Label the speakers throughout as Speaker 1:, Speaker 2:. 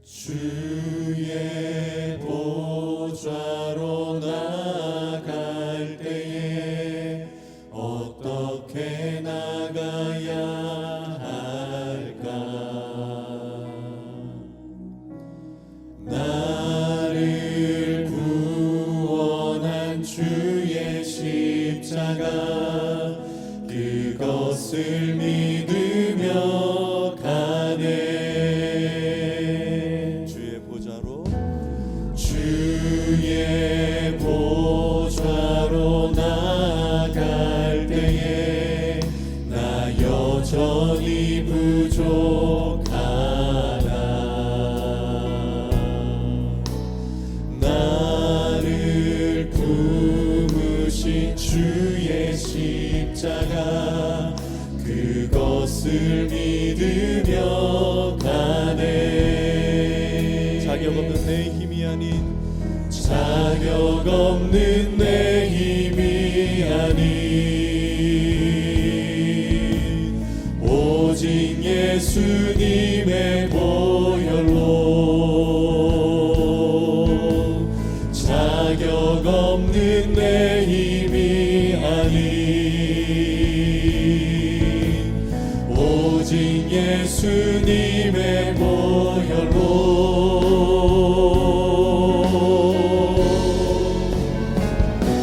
Speaker 1: 주의 보좌로 나갈 때에 어떻게 나가야 할까? 나를 구원한 주의 십자가 그것을 믿으며 가네. 주의 보좌로 나갈 때에 나 여전히 부족하다. 나를 품으신 주의 십자가 그것을 믿으며 가네.
Speaker 2: 자격 없는 내 힘이 아닌
Speaker 1: 자격 없는 내 힘이 아닌 오직 예수님의 보혈로 자격 없는 내 힘이 아닌 오직 예수님의 보혈로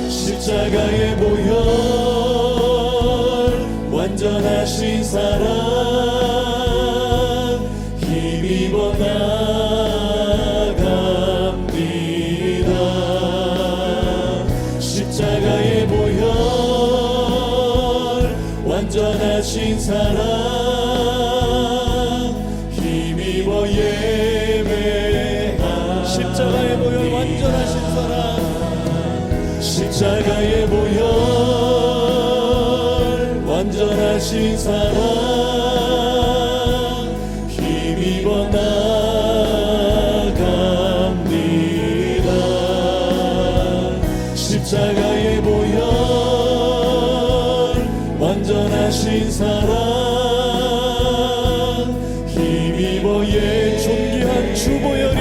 Speaker 1: 십자가의 보혈 완전하신 사랑 힘입어 나갑니다. 십자가의 보혈 완전하신 사랑 힘입어 예배합니다.
Speaker 2: 십자가의 보혈 완전하신 사랑
Speaker 1: 십자가의 보혈 완전하신 사랑 힘입어 나갑니다. 십자가의 보혈 완전하신 사랑 힘입어
Speaker 2: 존귀한 주 보혈이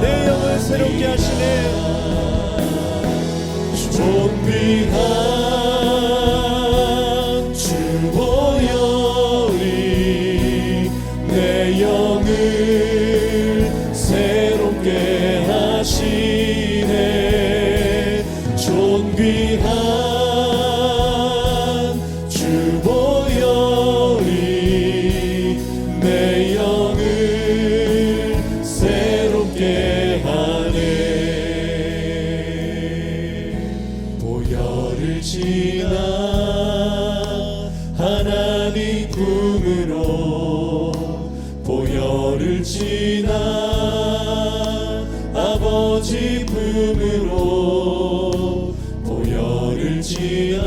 Speaker 2: 내 영을 새롭게 하시네.
Speaker 1: 존귀한 주 보혈이 내 영을 새롭게 하시네. 존귀한 주 보혈이 내 영을 새롭게 하네. 보혈을 지나 하나님 품으로 보혈을 지나 아버지 품으로 보혈을 지나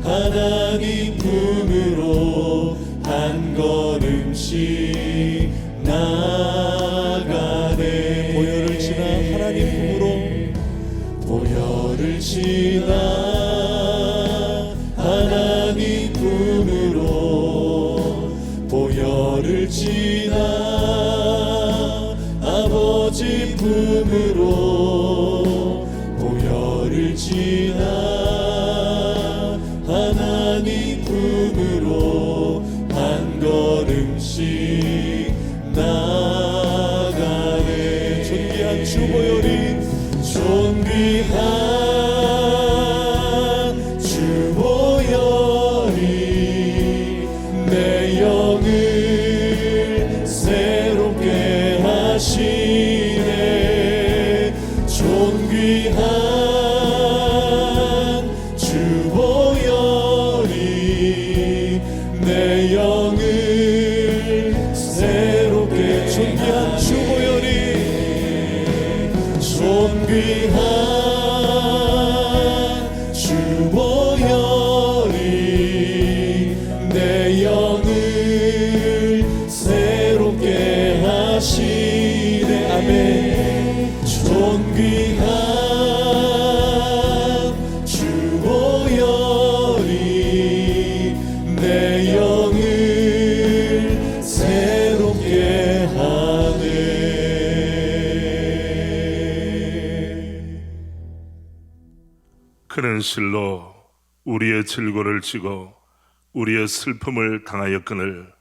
Speaker 1: 하나님 품으로 한 걸음씩 나가네.
Speaker 2: 보혈을 지나 하나님 품으로
Speaker 1: 보혈을 지나 하나님 품으로 보혈을 지나 아버지 품으로 보혈을 지나 하나님 품으로 한 걸음씩 나가네.
Speaker 2: 존귀한 주 보혈이
Speaker 1: 존귀한 주 보혈이 내 영을 새롭게 하시네. 존귀한 주 보혈이 내 영을 새롭게
Speaker 3: 그는 실로 우리의 질고를 지고 우리의 슬픔을 당하였거늘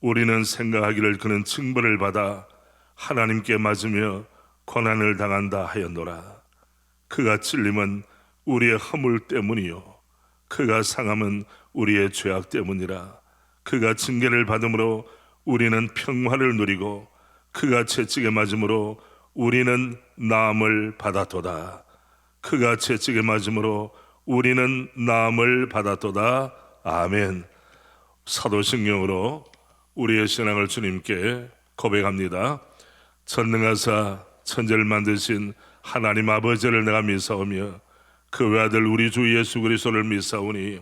Speaker 3: 우리는 생각하기를 그는 징벌을 받아 하나님께 맞으며 고난을 당한다 하였노라. 그가 찔림은 우리의 허물 때문이요 그가 상함은 우리의 죄악 때문이라. 그가 징계를 받음으로 우리는 평화를 누리고 그가 채찍에 맞음으로 우리는 나음을 받았도다. 그가 채찍에 맞음으로 우리는 나음을 받았도다. 아멘. 사도신경으로 우리의 신앙을 주님께 고백합니다. 전능하사 천지를 만드신 하나님 아버지를 내가 믿사오며 그 외아들 우리 주 예수 그리스도를 믿사오니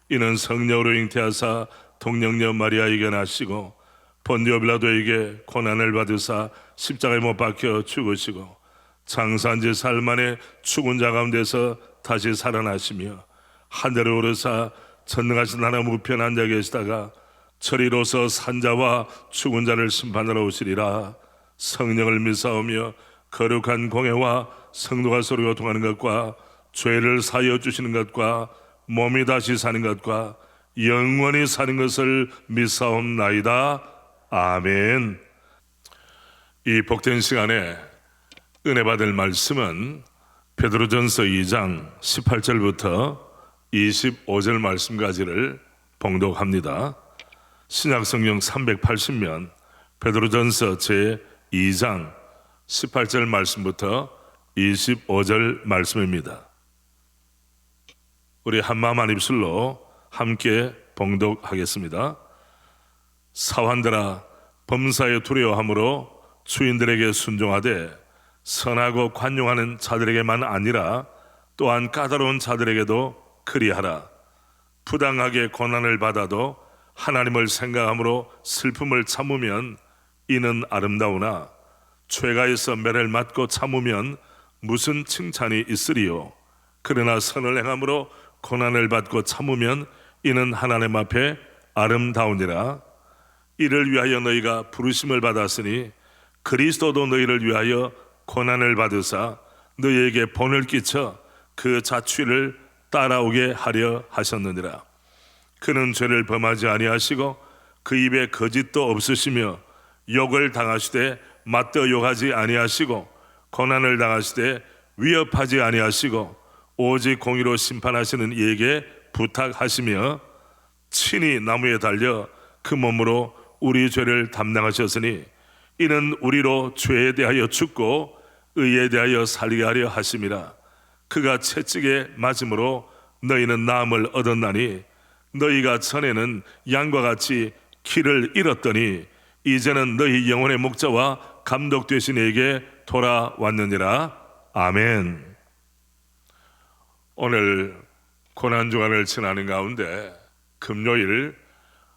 Speaker 3: 이는 성령으로 잉태하사 동정녀 마리아에게 나시고 본디오 빌라도에게 고난을 받으사 십자가에 못 박혀 죽으시고 장사한 지 사흘 만에 죽은 자 가운데서 다시 살아나시며 하늘에 오르사 전능하신 하나님 우편 앉아 계시다가 저리로서 산자와 죽은 자를 심판하러 오시리라. 성령을 믿사오며 거룩한 공회와 성도가 서로 교통하는 것과 죄를 사하여 주시는 것과 몸이 다시 사는 것과 영원히 사는 것을 믿사옵나이다. 아멘. 이 복된 시간에 은혜 받을 말씀은 베드로전서 2장 18절부터 25절 말씀까지를 봉독합니다. 신약성경 380면 베드로전서 제2장 18절 말씀부터 25절 말씀입니다. 우리 한마음 한입술로 함께 봉독하겠습니다. 사환들아 범사에 두려워함으로 주인들에게 순종하되 선하고 관용하는 자들에게만 아니라 또한 까다로운 자들에게도 그리하라. 부당하게 고난을 받아도 하나님을 생각함으로 슬픔을 참으면 이는 아름다우나 죄가 있어 매를 맞고 참으면 무슨 칭찬이 있으리요. 그러나 선을 행함으로 고난을 받고 참으면 이는 하나님 앞에 아름다우니라. 이를 위하여 너희가 부르심을 받았으니 그리스도도 너희를 위하여 고난을 받으사 너희에게 본을 끼쳐 그 자취를 따라오게 하려 하셨느니라. 그는 죄를 범하지 아니하시고 그 입에 거짓도 없으시며 욕을 당하시되 맞더 욕하지 아니하시고 고난을 당하시되 위협하지 아니하시고 오직 공의로 심판하시는 이에게 부탁하시며 친히 나무에 달려 그 몸으로 우리 죄를 담당하셨으니 이는 우리로 죄에 대하여 죽고 의에 대하여 살게 하려 하심이라. 그가 채찍에 맞음으로 너희는 나음을 얻었나니 너희가 전에는 양과 같이 길을 잃었더니 이제는 너희 영혼의 목자와 감독 되신 이에게 돌아왔느니라. 아멘. 오늘 고난주간을 지나는 가운데 금요일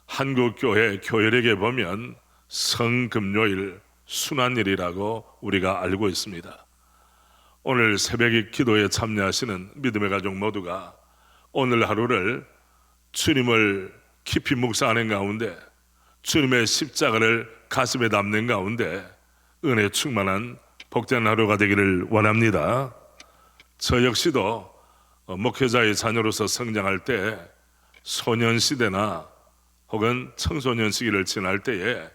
Speaker 3: 한국교회 교회력에 보면 성금요일 순환일이라고 우리가 알고 있습니다. 오늘 새벽의 기도에 참여하시는 믿음의 가족 모두가 오늘 하루를 주님을 깊이 묵상하는 가운데 주님의 십자가를 가슴에 담는 가운데 은혜 충만한 복된 하루가 되기를 원합니다. 저 역시도 목회자의 자녀로서 성장할 때 소년시대나 혹은 청소년 시기를 지날 때에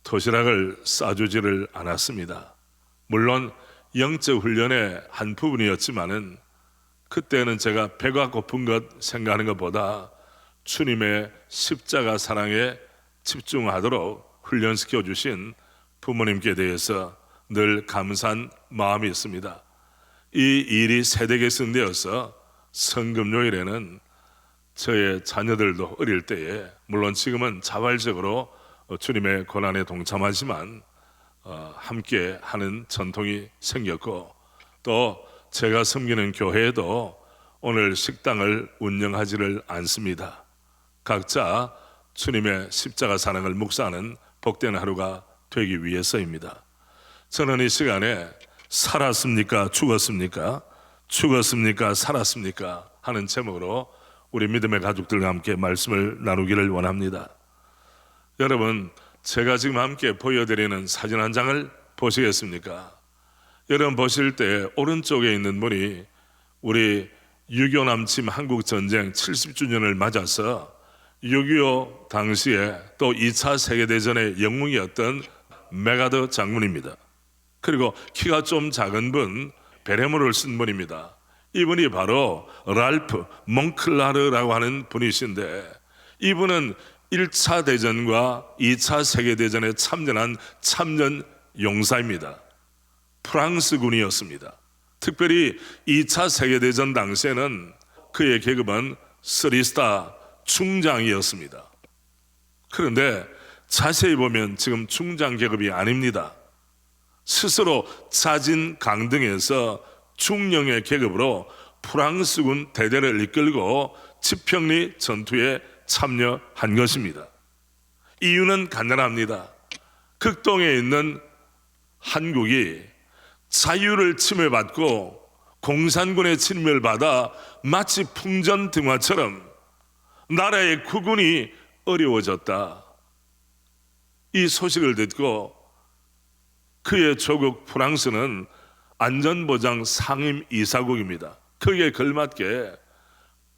Speaker 3: 도시락을 싸주지를 않았습니다. 물론 영적 훈련의 한 부분이었지만은 그때는 제가 배가 고픈 것 생각하는 것보다 주님의 십자가 사랑에 집중하도록 훈련시켜 주신 부모님께 대해서 늘 감사한 마음이 있습니다. 이 일이 세대에 승되어서 성금요일에는 저의 자녀들도 어릴 때에 물론 지금은 자발적으로 주님의 고난에 동참하지만 함께 하는 전통이 생겼고 또 제가 섬기는 교회에도 오늘 식당을 운영하지를 않습니다. 각자 주님의 십자가 사랑을 묵상하는 복된 하루가 되기 위해서입니다. 저는 이 시간에 살았습니까? 죽었습니까? 죽었습니까? 살았습니까? 하는 제목으로 우리 믿음의 가족들과 함께 말씀을 나누기를 원합니다. 여러분, 제가 지금 함께 보여드리는 사진 한 장을 보시겠습니까? 여러분 보실 때 오른쪽에 있는 분이 우리 6.25 남침 한국전쟁 70주년을 맞아서 6.25 당시에 또 2차 세계대전의 영웅이었던 메가더 장군입니다. 그리고 키가 좀 작은 분, 베레모를 쓴 분입니다. 이분이 바로 랄프 몽클라르라고 하는 분이신데, 이분은 1차 대전과 2차 세계대전에 참전한 참전 용사입니다. 프랑스군이었습니다. 특별히 2차 세계대전 당시에는 그의 계급은 3스타 중장이었습니다. 그런데 자세히 보면 지금 중장 계급이 아닙니다. 스스로 자진 강등해서 중령의 계급으로 프랑스군 대대를 이끌고 지평리 전투에 참여한 것입니다. 이유는 간단합니다. 극동에 있는 한국이 자유를 침해받고 공산군의 침입을 받아 마치 풍전등화처럼 나라의 구군이 어려워졌다. 이 소식을 듣고 그의 조국 프랑스는 안전보장 상임 이사국입니다. 거기에 걸맞게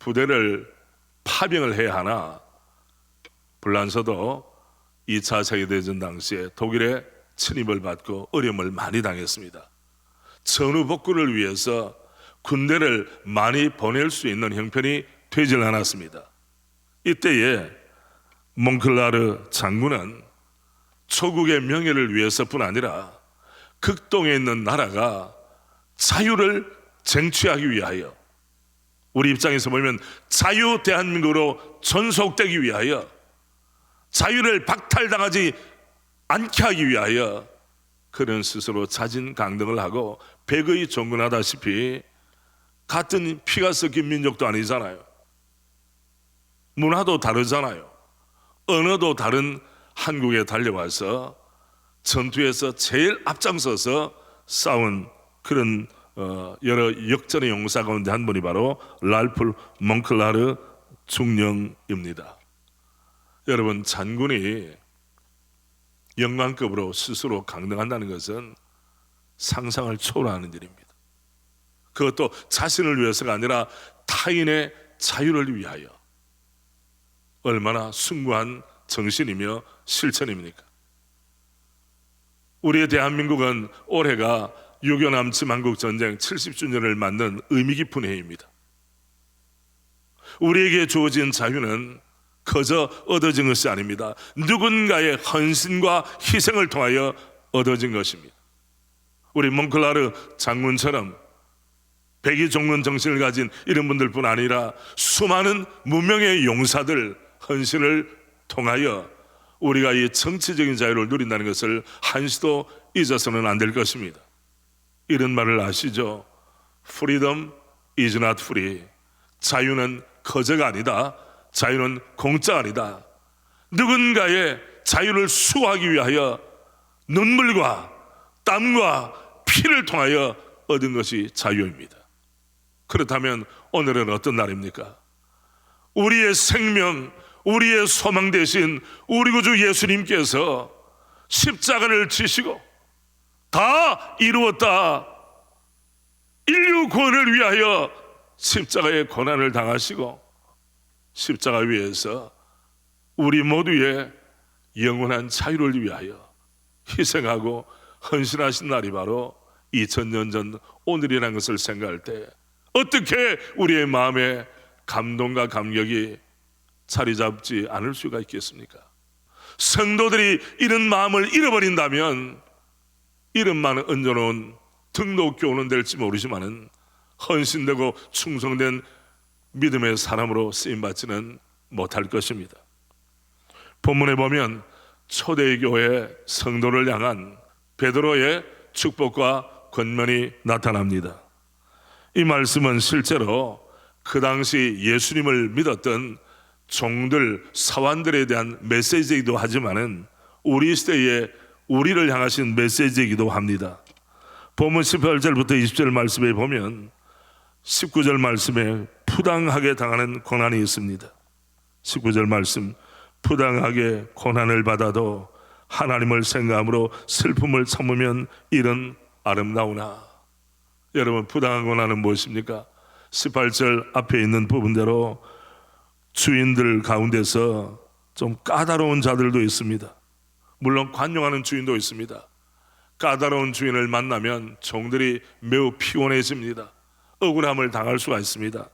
Speaker 3: 부대를 파병을 해야 하나, 불란서도 2차 세계대전 당시에 독일의 침입을 받고 어려움을 많이 당했습니다. 전후 복구를 위해서 군대를 많이 보낼 수 있는 형편이 되질 않았습니다. 이때에 몽클라르 장군은 조국의 명예를 위해서뿐 아니라 극동에 있는 나라가 자유를 쟁취하기 위하여, 우리 입장에서 보면 자유 대한민국으로 존속되기 위하여, 자유를 박탈당하지 않게 하기 위하여 그런 스스로 자진 강등을 하고 백의 종군하다시피, 같은 피가 섞인 민족도 아니잖아요. 문화도 다르잖아요. 언어도 다른 한국에 달려와서 전투에서 제일 앞장서서 싸운 그런 여러 역전의 용사 가운데 한 분이 바로 랄프 몽클라르 중령입니다. 여러분, 장군이 영광급으로 스스로 강등한다는 것은 상상을 초월하는 일입니다. 그것도 자신을 위해서가 아니라 타인의 자유를 위하여. 얼마나 숭고한 정신이며 실천입니까? 우리의 대한민국은 올해가 6.25 남침 한국전쟁 70주년을 맞는 의미 깊은 해입니다. 우리에게 주어진 자유는 거저 얻어진 것이 아닙니다. 누군가의 헌신과 희생을 통하여 얻어진 것입니다. 우리 몽클라르 장군처럼 백의종군 정신을 가진 이런 분들뿐 아니라 수많은 무명의 용사들 헌신을 통하여 우리가 이 정치적인 자유를 누린다는 것을 한시도 잊어서는 안 될 것입니다. 이런 말을 아시죠? Freedom is not free. 자유는 거저가 아니다. 자유는 공짜가 아니다. 누군가의 자유를 수호하기 위하여 눈물과 땀과 피를 통하여 얻은 것이 자유입니다. 그렇다면 오늘은 어떤 날입니까? 우리의 생명, 우리의 소망 되신 우리 구주 예수님께서 십자가를 지시고 다 이루었다, 인류 구원을 위하여 십자가의 고난을 당하시고 십자가 위에서 우리 모두의 영원한 자유를 위하여 희생하고 헌신하신 날이 바로 2000년 전 오늘이라는 것을 생각할 때 어떻게 우리의 마음에 감동과 감격이 자리 잡지 않을 수가 있겠습니까? 성도들이 이런 마음을 잃어버린다면 이름만 얹어놓은 등록교우는 될지 모르지만은 헌신되고 충성된 믿음의 사람으로 쓰임받지는 못할 것입니다. 본문에 보면 초대교회 성도를 향한 베드로의 축복과 권면이 나타납니다. 이 말씀은 실제로 그 당시 예수님을 믿었던 종들, 사환들에 대한 메시지이기도 하지만은 우리 시대에 우리를 향하신 메시지이기도 합니다. 본문 18절부터 20절 말씀에 보면 19절 말씀에 부당하게 당하는 고난이 있습니다. 19절 말씀, 부당하게 고난을 받아도 하나님을 생각함으로 슬픔을 참으면 이런 아름다우나. 여러분, 부당한 고난은 무엇입니까? 18절 앞에 있는 부분대로 주인들 가운데서 좀 까다로운 자들도 있습니다. 물론 관용하는 주인도 있습니다. 까다로운 주인을 만나면 종들이 매우 피곤해집니다. 억울함을 당할 수가 있습니다.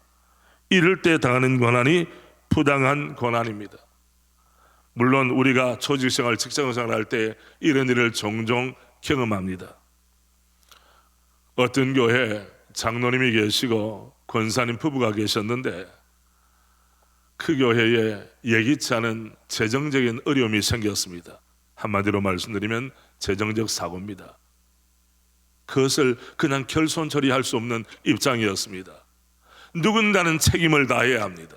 Speaker 3: 이럴 때 당하는 고난이 부당한 고난입니다. 물론 우리가 조직생활, 직장생활 할 때 이런 일을 종종 경험합니다. 어떤 교회에 장로님이 계시고 권사님 부부가 계셨는데 그 교회에 예기치 않은 재정적인 어려움이 생겼습니다. 한마디로 말씀드리면 재정적 사고입니다. 그것을 그냥 결손 처리할 수 없는 입장이었습니다. 누군가는 책임을 다해야 합니다.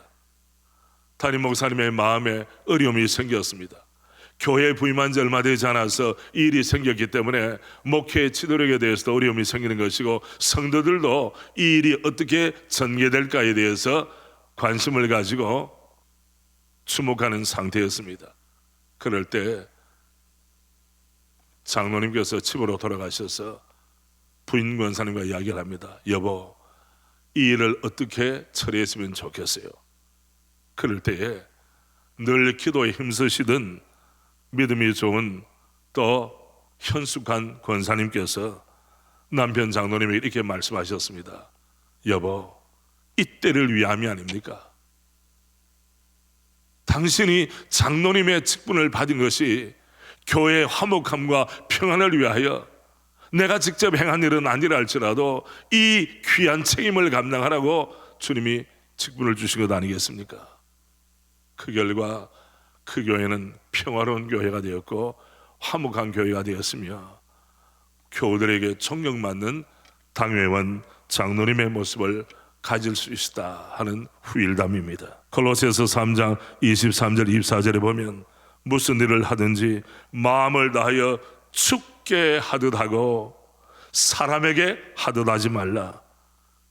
Speaker 3: 담임 목사님의 마음에 어려움이 생겼습니다. 교회에 부임한 지 얼마 되지 않아서 이 일이 생겼기 때문에 목회 지도력에 대해서도 어려움이 생기는 것이고 성도들도 이 일이 어떻게 전개될까에 대해서 관심을 가지고 주목하는 상태였습니다. 그럴 때 장로님께서 집으로 돌아가셔서 부인 권사님과 이야기를 합니다. 여보, 이 일을 어떻게 처리했으면 좋겠어요. 그럴 때에 늘 기도에 힘쓰시던 믿음이 좋은 또 현숙한 권사님께서 남편 장로님에게 이렇게 말씀하셨습니다. 여보, 이때를 위함이 아닙니까? 당신이 장로님의 직분을 받은 것이 교회의 화목함과 평안을 위하여 내가 직접 행한 일은 아니라 할지라도 이 귀한 책임을 감당하라고 주님이 직분을 주신 것 아니겠습니까? 그 결과 그 교회는 평화로운 교회가 되었고 화목한 교회가 되었으며 교우들에게 존경받는 당회원 장로님의 모습을 가질 수 있다 하는 후일담입니다. 골로새서 3장 23절 24절에 보면 무슨 일을 하든지 마음을 다하여 죽게 하듯 하고 사람에게 하듯 하지 말라.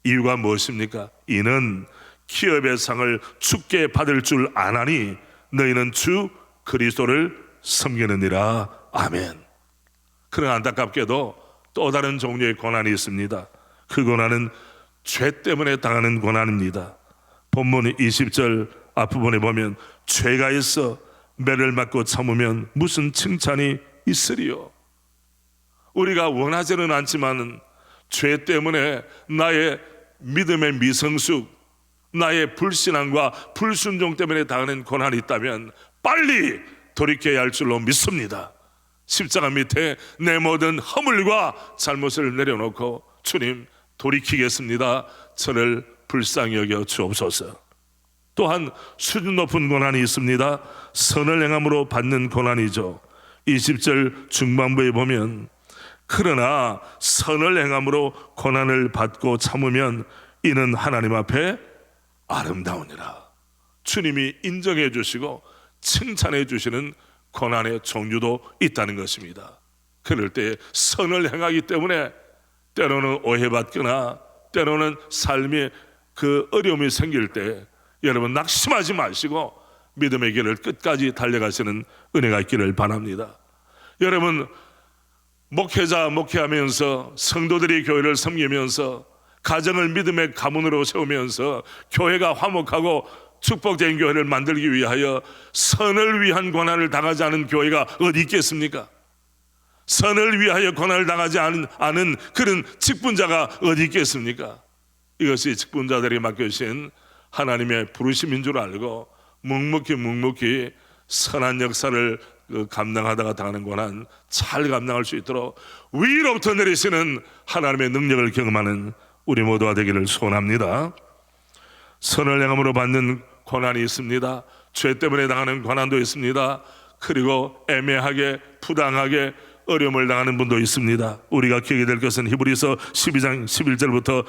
Speaker 3: 이유가 무엇입니까? 이는 기업의 상을 죽게 받을 줄 아나니 너희는 주 그리스도를 섬기느니라. 아멘. 그러나 안타깝게도 또 다른 종류의 고난이 있습니다. 그 고난은 죄 때문에 당하는 고난입니다. 본문 20절 앞부분에 보면 죄가 있어 매를 맞고 참으면 무슨 칭찬이 있으리요. 우리가 원하지는 않지만 죄 때문에 나의 믿음의 미성숙, 나의 불신앙과 불순종 때문에 당하는 고난이 있다면 빨리 돌이켜야 할 줄로 믿습니다. 십자가 밑에 내 모든 허물과 잘못을 내려놓고 주님 돌이키겠습니다. 저를 불쌍히 여겨 주옵소서. 또한 수준 높은 고난이 있습니다. 선을 행함으로 받는 고난이죠. 20절 중반부에 보면 그러나 선을 행함으로 고난을 받고 참으면 이는 하나님 앞에 아름다우니라. 주님이 인정해 주시고 칭찬해 주시는 고난의 종류도 있다는 것입니다. 그럴 때 선을 행하기 때문에 때로는 오해받거나 때로는 삶에 그 어려움이 생길 때 여러분 낙심하지 마시고 믿음의 길을 끝까지 달려가시는 은혜가 있기를 바랍니다. 여러분 목회자 목회하면서 성도들이 교회를 섬기면서 가정을 믿음의 가문으로 세우면서 교회가 화목하고 축복된 교회를 만들기 위하여 선을 위한 고난을 당하지 않은 교회가 어디 있겠습니까? 선을 위하여 고난을 당하지 않은 그런 직분자가 어디 있겠습니까? 이것이 직분자들이 맡겨주신 하나님의 부르심인 줄 알고 묵묵히 선한 역사를 감당하다가 당하는 고난 잘 감당할 수 있도록 위로부터 내리시는 하나님의 능력을 경험하는 우리 모두가 되기를 소원합니다. 선을 행함으로 받는 고난이 있습니다. 죄 때문에 당하는 고난도 있습니다. 그리고 애매하게 부당하게 어려움을 당하는 분도 있습니다. 우리가 기억이 될 것은 히브리서 12장 11절부터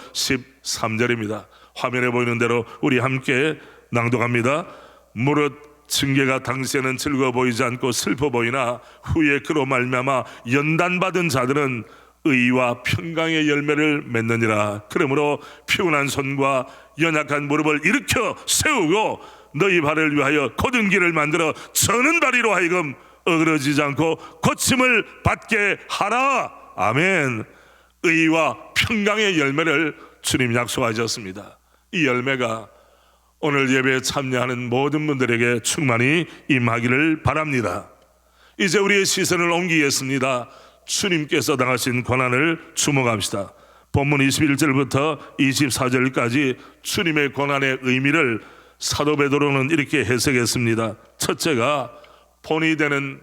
Speaker 3: 13절입니다. 화면에 보이는 대로 우리 함께 낭독합니다. 무릇 징계가 당시에는 즐거워 보이지 않고 슬퍼 보이나 후에 그로 말미암아 연단받은 자들은 의와 평강의 열매를 맺느니라. 그러므로 피곤한 손과 연약한 무릎을 일으켜 세우고 너희 발을 위하여 곧은 길을 만들어 저는 다리로 하여금 어그러지지 않고 고침을 받게 하라. 아멘. 의와 평강의 열매를 주님 약속하셨습니다. 이 열매가 오늘 예배에 참여하는 모든 분들에게 충만히 임하기를 바랍니다. 이제 우리의 시선을 옮기겠습니다. 주님께서 당하신 고난을 주목합시다. 본문 21절부터 24절까지 주님의 고난의 의미를 사도 베드로는 이렇게 해석했습니다. 첫째가 본이 되는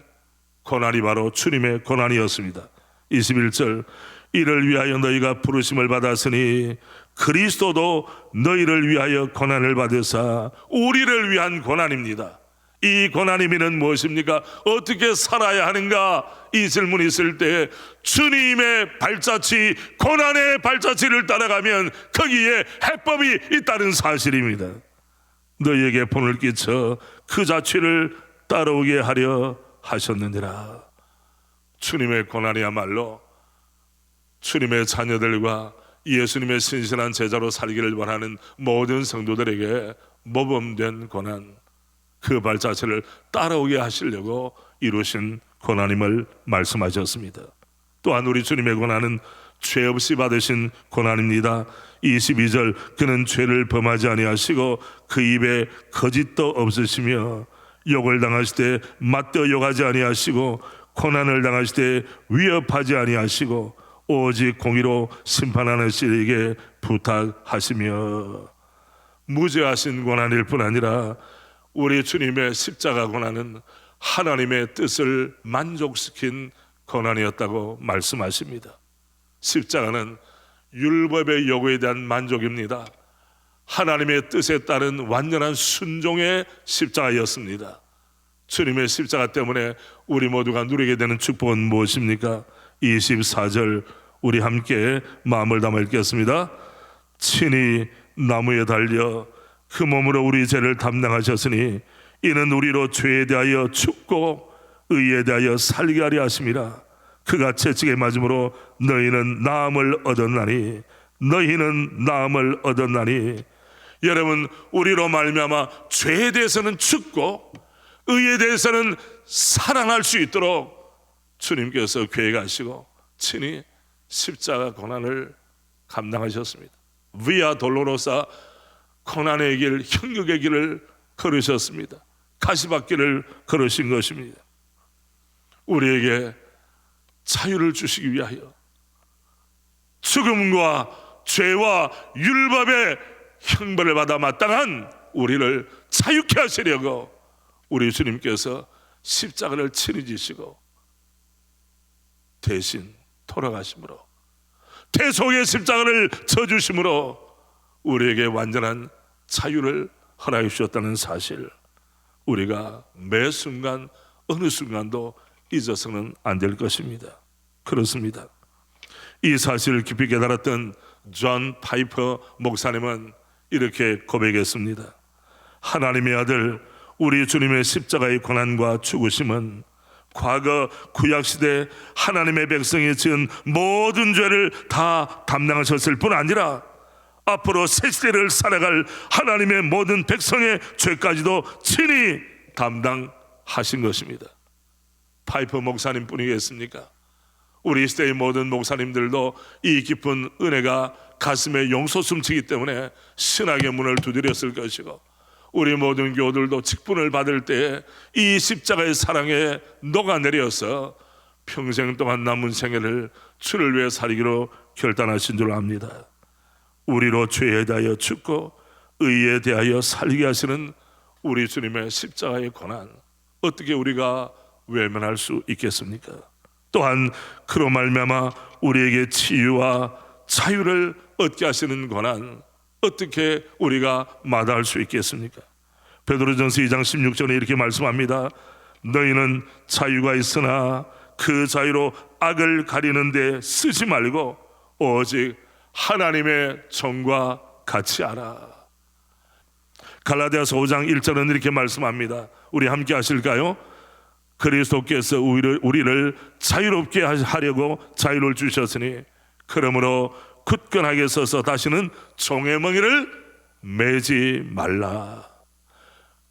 Speaker 3: 고난이 바로 주님의 고난이었습니다. 21절, 이를 위하여 너희가 부르심을 받았으니 그리스도도 너희를 위하여 고난을 받으사, 우리를 위한 고난입니다. 이 고난 의미는 무엇입니까? 어떻게 살아야 하는가? 이 질문이 있을 때 주님의 발자취, 고난의 발자취를 따라가면 거기에 해법이 있다는 사실입니다. 너희에게 본을 끼쳐 그 자취를 따라오게 하려 하셨느니라. 주님의 고난이야말로 주님의 자녀들과 예수님의 신실한 제자로 살기를 원하는 모든 성도들에게 모범된 고난, 그 발자취를 따라오게 하시려고 이루신 고난임을 말씀하셨습니다. 또한 우리 주님의 고난은 죄 없이 받으신 고난입니다. 22절, 그는 죄를 범하지 아니하시고 그 입에 거짓도 없으시며 욕을 당하실 때 맞대어 욕하지 아니하시고 고난을 당하실 때 위협하지 아니하시고 오직 공의로 심판하는 씨에게 부탁하시며, 무죄하신 고난일 뿐 아니라 우리 주님의 십자가 고난은 하나님의 뜻을 만족시킨 고난이었다고 말씀하십니다. 십자가는 율법의 요구에 대한 만족입니다. 하나님의 뜻에 따른 완전한 순종의 십자가였습니다. 주님의 십자가 때문에 우리 모두가 누리게 되는 축복은 무엇입니까? 24절, 우리 함께 마음을 담아 읽겠습니다. 친히 나무에 달려 그 몸으로 우리 죄를 담당하셨으니 이는 우리로 죄에 대하여 죽고 의에 대하여 살게 하려 하심이라. 그가 채찍에 맞음으로 너희는 나음을 얻었나니, 너희는 나음을 얻었나니. 여러분, 우리로 말미암아 죄에 대해서는 죽고 의에 대해서는 살아날 수 있도록 주님께서 계획하시고 친히 십자가 고난을 감당하셨습니다. 위아 돌로로사, 고난의 길, 형육의 길을 걸으셨습니다. 가시밭길을 걸으신 것입니다. 우리에게 자유를 주시기 위하여 죽음과 죄와 율법의 형벌을 받아 마땅한 우리를 자유케 하시려고 우리 주님께서 십자가를 친히 지시고 대신 돌아가심으로, 대속의 십자가를 져주심으로 우리에게 완전한 자유를 허락해 주셨다는 사실, 우리가 매 순간 어느 순간도 잊어서는 안 될 것입니다. 그렇습니다. 이 사실을 깊이 깨달았던 존 파이퍼 목사님은 이렇게 고백했습니다. 하나님의 아들 우리 주님의 십자가의 고난과 죽으심은 과거 구약시대 하나님의 백성이 지은 모든 죄를 다 담당하셨을 뿐 아니라 앞으로 새 시대를 살아갈 하나님의 모든 백성의 죄까지도 친히 담당하신 것입니다. 파이퍼 목사님 뿐이겠습니까? 우리 시대의 모든 목사님들도 이 깊은 은혜가 가슴에 용솟 숨치기 때문에 신학의 문을 두드렸을 것이고, 우리 모든 교우들도 직분을 받을 때 이 십자가의 사랑에 녹아내려서 평생 동안 남은 생애를 주를 위해 살기로 결단하신 줄 압니다. 우리로 죄에 대하여 죽고 의에 대하여 살게 하시는 우리 주님의 십자가의 고난, 어떻게 우리가 외면할 수 있겠습니까? 또한 그로 말미암아 우리에게 치유와 자유를 얻게 하시는 고난, 어떻게 우리가 마다할 수 있겠습니까? 베드로전서 2장 16절에 이렇게 말씀합니다. 너희는 자유가 있으나 그 자유로 악을 가리는데 쓰지 말고 오직 하나님의 종과 같이 하라. 갈라디아서 5장 1절은 이렇게 말씀합니다. 우리 함께 하실까요? 그리스도께서 우리를 자유롭게 하려고 자유를 주셨으니 그러므로 굳건하게 서서 다시는 종의 멍에를 매지 말라.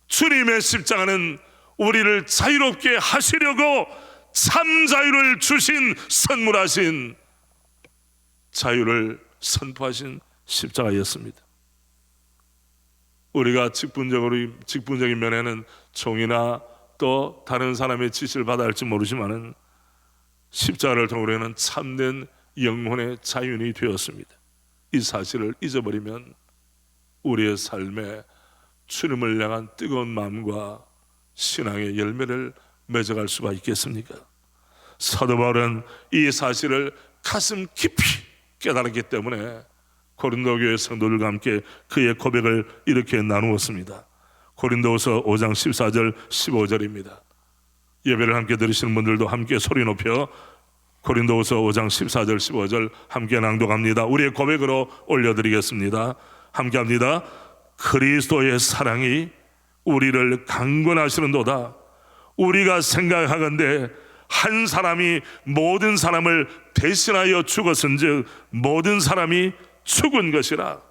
Speaker 3: 주님의 십자가는 우리를 자유롭게 하시려고 참 자유를 주신, 선물하신, 자유를 선포하신 십자가였습니다. 우리가 직분적인 면에는 종이나 또 다른 사람의 지시를 받아야 할지 모르지만은 십자가를 통해 우리는 참된 영혼의 자유인이 되었습니다. 이 사실을 잊어버리면 우리의 삶에 주님을 향한 뜨거운 마음과 신앙의 열매를 맺어갈 수가 있겠습니까? 사도 바울은 이 사실을 가슴 깊이 깨달았기 때문에 고린도 교회 성도들과 함께 그의 고백을 이렇게 나누었습니다. 고린도후서 5장 14절 15절입니다. 예배를 함께 들으시는 분들도 함께 소리 높여 고린도후서 5장 14절 15절 함께 낭독합니다. 우리의 고백으로 올려드리겠습니다. 함께 합니다. 그리스도의 사랑이 우리를 강권하시는도다. 우리가 생각하건대 한 사람이 모든 사람을 대신하여 죽었은즉 모든 사람이 죽은 것이라.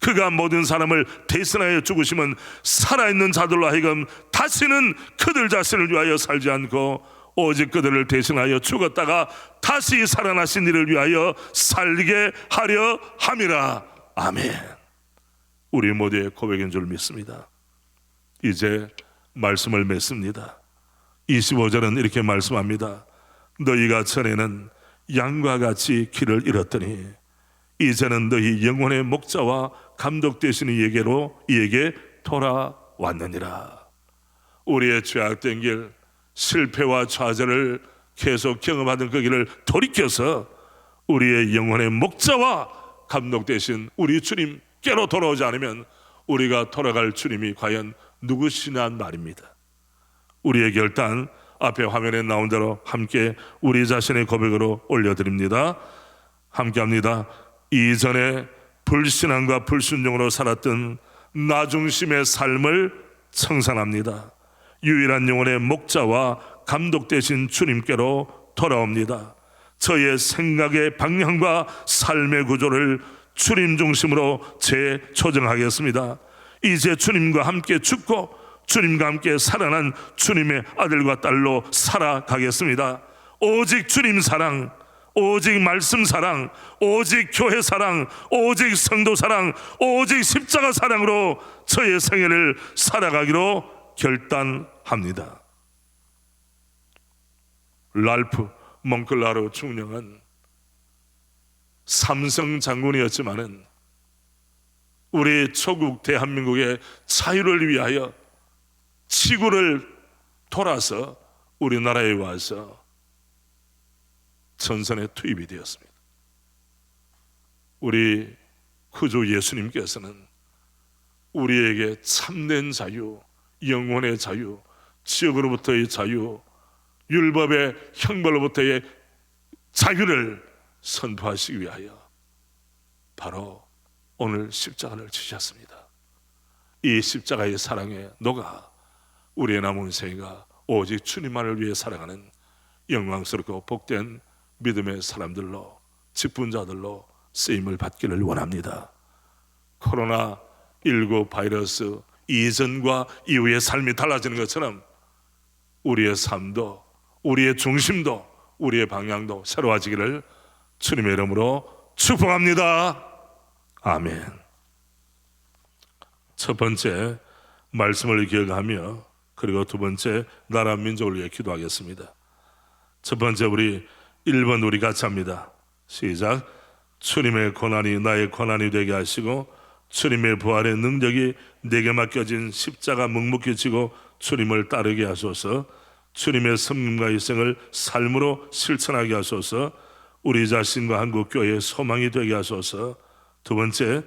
Speaker 3: 그가 모든 사람을 대신하여 죽으시면 살아있는 자들로 하여금 다시는 그들 자신을 위하여 살지 않고 오직 그들을 대신하여 죽었다가 다시 살아나신 이를 위하여 살게 하려 함이라. 아멘. 우리 모두의 고백인 줄 믿습니다. 이제 말씀을 맺습니다. 25절은 이렇게 말씀합니다. 너희가 전에는 양과 같이 길을 잃었더니 이제는 너희 영혼의 목자와 감독 되시는 이에게 돌아왔느니라. 우리의 죄악된 길, 실패와 좌절을 계속 경험하던 그 길을 돌이켜서 우리의 영혼의 목자와 감독 되신 우리 주님께로 돌아오지 않으면 우리가 돌아갈 주님이 과연 누구시냐는 말입니다. 우리의 결단 앞에 화면에 나온 대로 함께 우리 자신의 고백으로 올려드립니다. 함께 합니다. 이전에 불신앙과 불순종으로 살았던 나 중심의 삶을 청산합니다. 유일한 영혼의 목자와 감독 되신 주님께로 돌아옵니다. 저의 생각의 방향과 삶의 구조를 주님 중심으로 재조정하겠습니다. 이제 주님과 함께 죽고 주님과 함께 살아난 주님의 아들과 딸로 살아가겠습니다. 오직 주님 사랑, 오직 말씀 사랑, 오직 교회 사랑, 오직 성도 사랑, 오직 십자가 사랑으로 저의 생애를 살아가기로 결단합니다. 랄프 몽클라르 중령은 삼성 장군이었지만은 우리 초국 대한민국의 자유를 위하여 지구를 돌아서 우리나라에 와서 전선에 투입이 되었습니다. 우리 구주 예수님께서는 우리에게 참된 자유, 영혼의 자유, 지옥으로부터의 자유, 율법의 형벌로부터의 자유를 선포하시기 위하여 바로 오늘 십자가를 지셨습니다. 이 십자가의 사랑에 녹아 우리의 남은 생애가 오직 주님만을 위해 살아가는 영광스럽고 복된 믿음의 사람들로, 직분자들로 쓰임을 받기를 원합니다. 코로나19 바이러스 이전과 이후의 삶이 달라지는 것처럼 우리의 삶도, 우리의 중심도, 우리의 방향도 새로워지기를 주님의 이름으로 축복합니다. 아멘. 첫 번째 말씀을 기억하며 그리고 두 번째 나라 민족을 위해 기도하겠습니다. 첫 번째 우리 1번 우리 같이 합니다. 시작. 주님의 고난이 나의 고난이 되게 하시고 주님의 부활의 능력이 내게 맡겨진 십자가 묵묵히 지고 주님을 따르게 하소서. 주님의 섬김과 희생을 삶으로 실천하게 하소서. 우리 자신과 한국교회의 소망이 되게 하소서. 두 번째,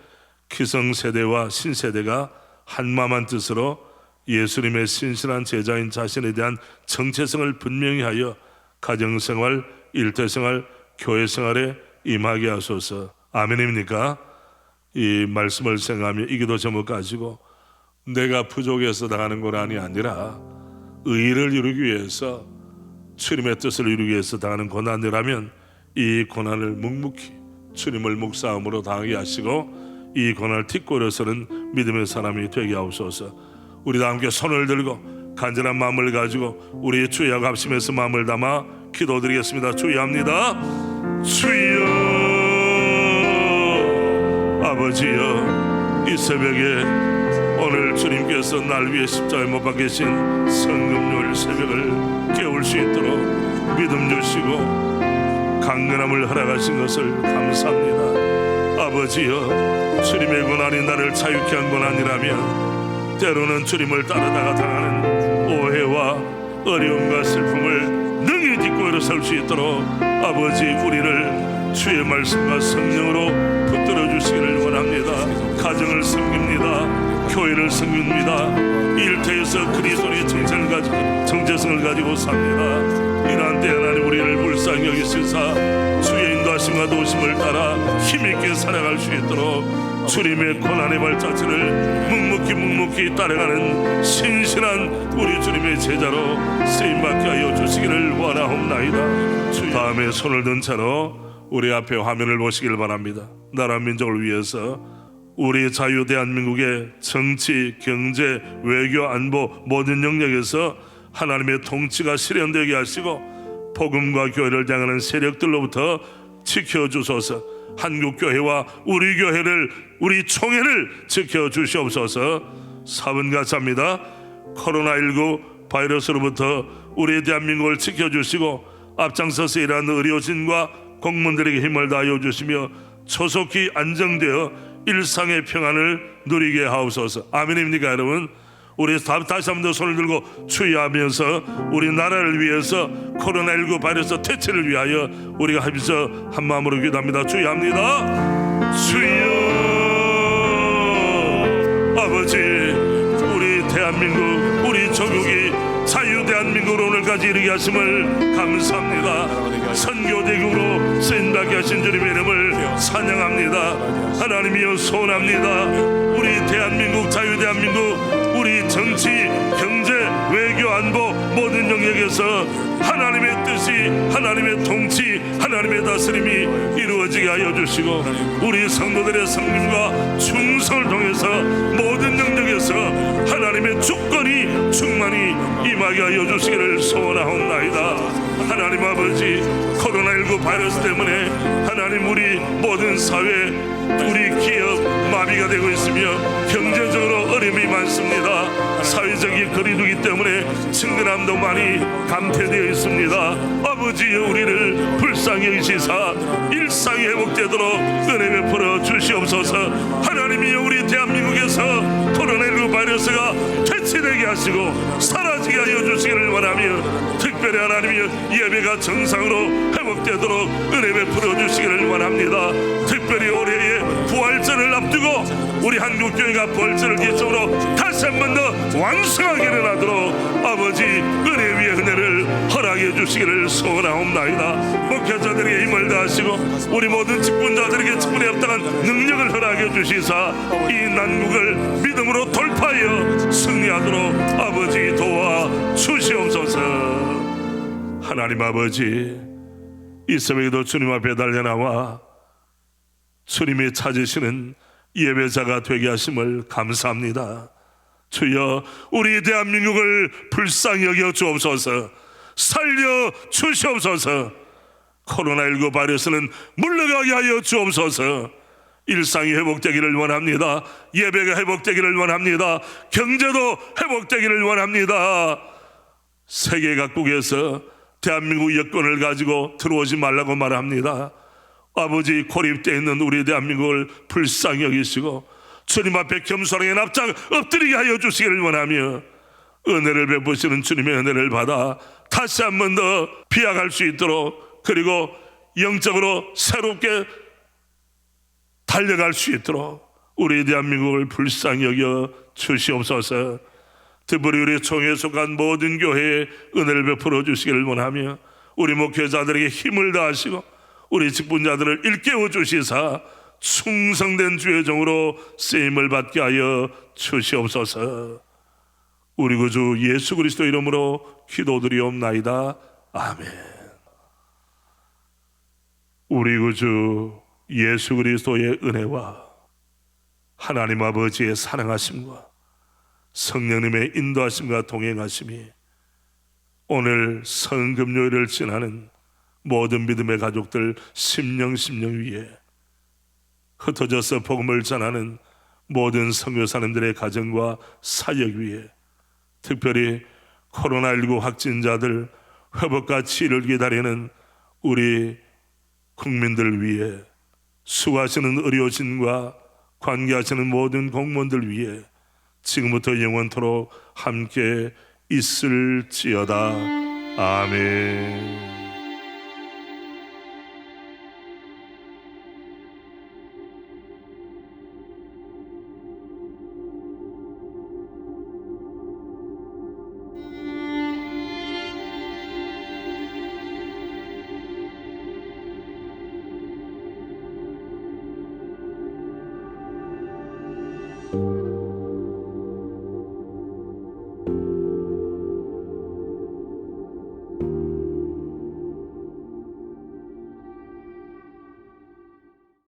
Speaker 3: 기성세대와 신세대가 한마음한 뜻으로 예수님의 신실한 제자인 자신에 대한 정체성을 분명히 하여 가정생활, 일터생활, 교회생활에 임하게 하소서. 아멘입니까? 이 말씀을 생각하며 이 기도 제목 가지고 내가 부족해서 당하는 고난이 아니라 의를 이루기 위해서, 주님의 뜻을 이루기 위해서 당하는 고난이라면 이 고난을 묵묵히 주님을 묵사함으로 당하게 하시고 이 고난을 딛고려서는 믿음의 사람이 되게 하옵소서. 우리 다 함께 손을 들고 간절한 마음을 가지고 우리 주여 합심해서 마음을 담아 기도드리겠습니다. 주여 합니다. 주여, 아버지여, 이 새벽에 오늘 주님께서 날 위해 십자가에 못 박히신 성금요일 새벽을 깨울 수 있도록 믿음 주시고 강건함을 허락하신 것을 감사합니다. 아버지여, 주님의 고난이 나를 자유케 한 고난이라면 때로는 주님을 따르다가 당하는 오해와 어려움과 슬픔을 능히 딛고 일어설 수 있도록 아버지, 우리를 주의 말씀과 성령으로 붙들어 주시기를 원합니다. 가정을 섬깁니다. 교회를 섬깁니다. 일터에서 그리스도의 정체성을 가지고 삽니다. 이러한 때 하나님 우리를 불쌍히 여기시사 주의 인도하심과 도우심을 따라 힘있게 살아갈 수 있도록 주님의 고난의 발자취를 묵묵히 따라가는 신실한 우리 주님의 제자로 쓰임받게 하여 주시기를 원하옵나이다. 주 다음에 손을 든 채로 우리 앞에 화면을 보시길 바랍니다. 나라 민족을 위해서 우리 자유 대한민국의 정치, 경제, 외교, 안보 모든 영역에서 하나님의 통치가 실현되게 하시고 복음과 교회를 향하는 세력들로부터 지켜주소서. 한국교회와 우리 교회를, 우리 총회를 지켜주시옵소서. 사분같이 합니다. 코로나19 바이러스로부터 우리 대한민국을 지켜주시고 앞장서서 일하는 의료진과 공무원들에게 힘을 다하여 주시며 조속히 안정되어 일상의 평안을 누리게 하옵소서. 아멘입니까 여러분? 우리 다시 한 번 더 손을 들고 추위하면서 우리 나라를 위해서 코로나19 바이러스 퇴치를 위하여 우리가 하면서 한 마음으로 기도합니다. 추위합니다. 주여, 아버지, 우리 대한민국, 우리 조국이 자유 대한민국으로 오늘까지 이르게 하심을 감사합니다. 선교대국으로 쓰임받게 하신 주님의 이름을 찬양합니다. 하나님이여, 소원합니다. 우리 대한민국, 자유 대한민국, 우리 정치, 경제, 외교, 안보 모든 영역에서 하나님의 뜻이, 하나님의 통치, 하나님의 다스림이 이루어지게 하여 주시고 우리 성도들의 성김과 충성을 통해서 모든 영역에서 하나님의 주권이 충만히 임하게 하여 주시기를 소원하옵나이다. 하나님 아버지, 코로나19 바이러스 때문에 하나님 우리 모든 사회, 우리 기업 마비가 되고 있으며 경제적으로 어려움이 많습니다. 사회적인 거리두기 때문에 친근함도 많이 감퇴되어 있습니다. 아버지여, 우리를 불쌍히 여기시사 일상이 회복되도록 은혜 베풀어 주시옵소서. 하나님이여, 우리 대한민국에서 코로나19 바이러스가 퇴치되게 하시고 사라지게 하여 주시기를 원하며 특별히 하나님이여, 예배가 정상으로 회복되도록 은혜 베풀어 주시기를 원합니다. 특별히 올해의 부활절을 앞두고 우리 한국교회가 부활절을 기점으로 다시 한 번 더 왕성하게 일어나도록 아버지 은혜 위에 은혜를 허락해 주시기를 소원하옵나이다. 목회자들에게 힘을 다하시고 우리 모든 직분자들에게 직분에 합당한 능력을 허락해 주시사 이 난국을 믿음으로 돌파하여 승리하도록 아버지 도와 주시옵소서. 하나님 아버지, 이 새벽에도 주님 앞에 달려나와 주님이 찾으시는 예배자가 되게 하심을 감사합니다. 주여, 우리 대한민국을 불쌍히 여겨 주옵소서. 살려 주시옵소서. 코로나19 바이러스는 물러가게 하여 주옵소서. 일상이 회복되기를 원합니다. 예배가 회복되기를 원합니다. 경제도 회복되기를 원합니다. 세계 각국에서 대한민국 여권을 가지고 들어오지 말라고 말합니다. 아버지, 고립되어 있는 우리 대한민국을 불쌍히 여기시고 주님 앞에 겸손하게 납작 엎드리게 하여 주시기를 원하며 은혜를 베푸시는 주님의 은혜를 받아 다시 한 번 더 비약할 수 있도록, 그리고 영적으로 새롭게 달려갈 수 있도록 우리 대한민국을 불쌍히 여겨 주시옵소서. 특별히 우리 총회에 속한 모든 교회에 은혜를 베풀어 주시기를 원하며 우리 목회자들에게 힘을 다하시고 우리 직분자들을 일깨워 주시사 충성된 주의 종으로 쓰임을 받게 하여 주시옵소서. 우리 구주 예수 그리스도 이름으로 기도드리옵나이다. 아멘. 우리 구주 예수 그리스도의 은혜와 하나님 아버지의 사랑하심과 성령님의 인도하심과 동행하심이 오늘 성금요일을 지나는 모든 믿음의 가족들 심령 위에 흩어져서 복음을 전하는 모든 선교사님들의 가정과 사역 위에, 특별히 코로나19 확진자들 회복과 치료를 기다리는 우리 국민들 위해, 수고하시는 의료진과 관계하시는 모든 공무원들 위해 지금부터 영원토록 함께 있을지어다. 아멘.